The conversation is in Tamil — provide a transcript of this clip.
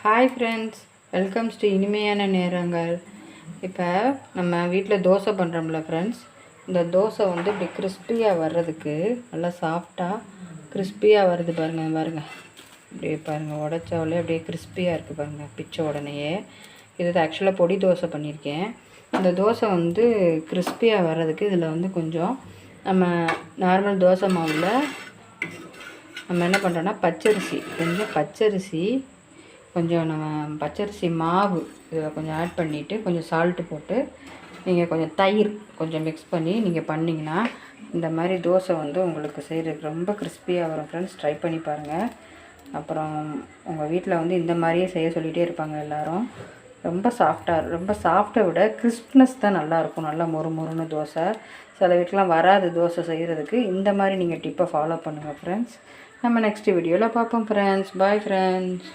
ஹாய் ஃப்ரெண்ட்ஸ், வெல்கம்ஸ் டு இனிமையான நேரங்கள். இப்போ நம்ம வீட்டில் தோசை பண்ணுறோம்ல ஃப்ரெண்ட்ஸ், இந்த தோசை வந்து இப்படி கிறிஸ்பியாக வர்றதுக்கு நல்லா சாஃப்டாக கிறிஸ்பியாக வருது பாருங்கள். அப்படியே பாருங்கள், உடச்சாலே அப்படியே கிறிஸ்பியாக இருக்குது பாருங்கள், பிச்சை உடனேயே. இது ஆக்சுவலாக பொடி தோசை பண்ணியிருக்கேன். இந்த தோசை வந்து கிறிஸ்பியாக வர்றதுக்கு இதில் வந்து கொஞ்சம் நம்ம நார்மல் தோசை மாவில் நம்ம என்ன பண்ணுறோன்னா பச்சரிசி கொஞ்சம் நம்ம பச்சரிசி மாவு இதில் கொஞ்சம் ஆட் பண்ணிவிட்டு கொஞ்சம் சால்ட்டு போட்டு நீங்கள் கொஞ்சம் தயிர் கொஞ்சம் மிக்ஸ் பண்ணி நீங்கள் பண்ணிங்கன்னா இந்த மாதிரி தோசை வந்து உங்களுக்கு செய்கிறதுக்கு ரொம்ப கிறிஸ்பியாக வரும் ஃப்ரெண்ட்ஸ். ட்ரை பண்ணி பாருங்கள். அப்புறம் உங்கள் வீட்டில் வந்து இந்த மாதிரியே செய்ய சொல்லிகிட்டே இருப்பாங்க எல்லோரும். ரொம்ப சாஃப்டை விட கிறிஸ்ப்னஸ் தான் நல்லாயிருக்கும். நல்லா மொறுன்னு தோசை. சில வீட்டிலாம் வராது தோசை செய்கிறதுக்கு. இந்த மாதிரி நீங்கள் டிப்பை ஃபாலோ பண்ணுங்கள் ஃப்ரெண்ட்ஸ். நம்ம நெக்ஸ்ட் வீடியோவில் பார்ப்போம் ஃப்ரெண்ட்ஸ். Bye friends.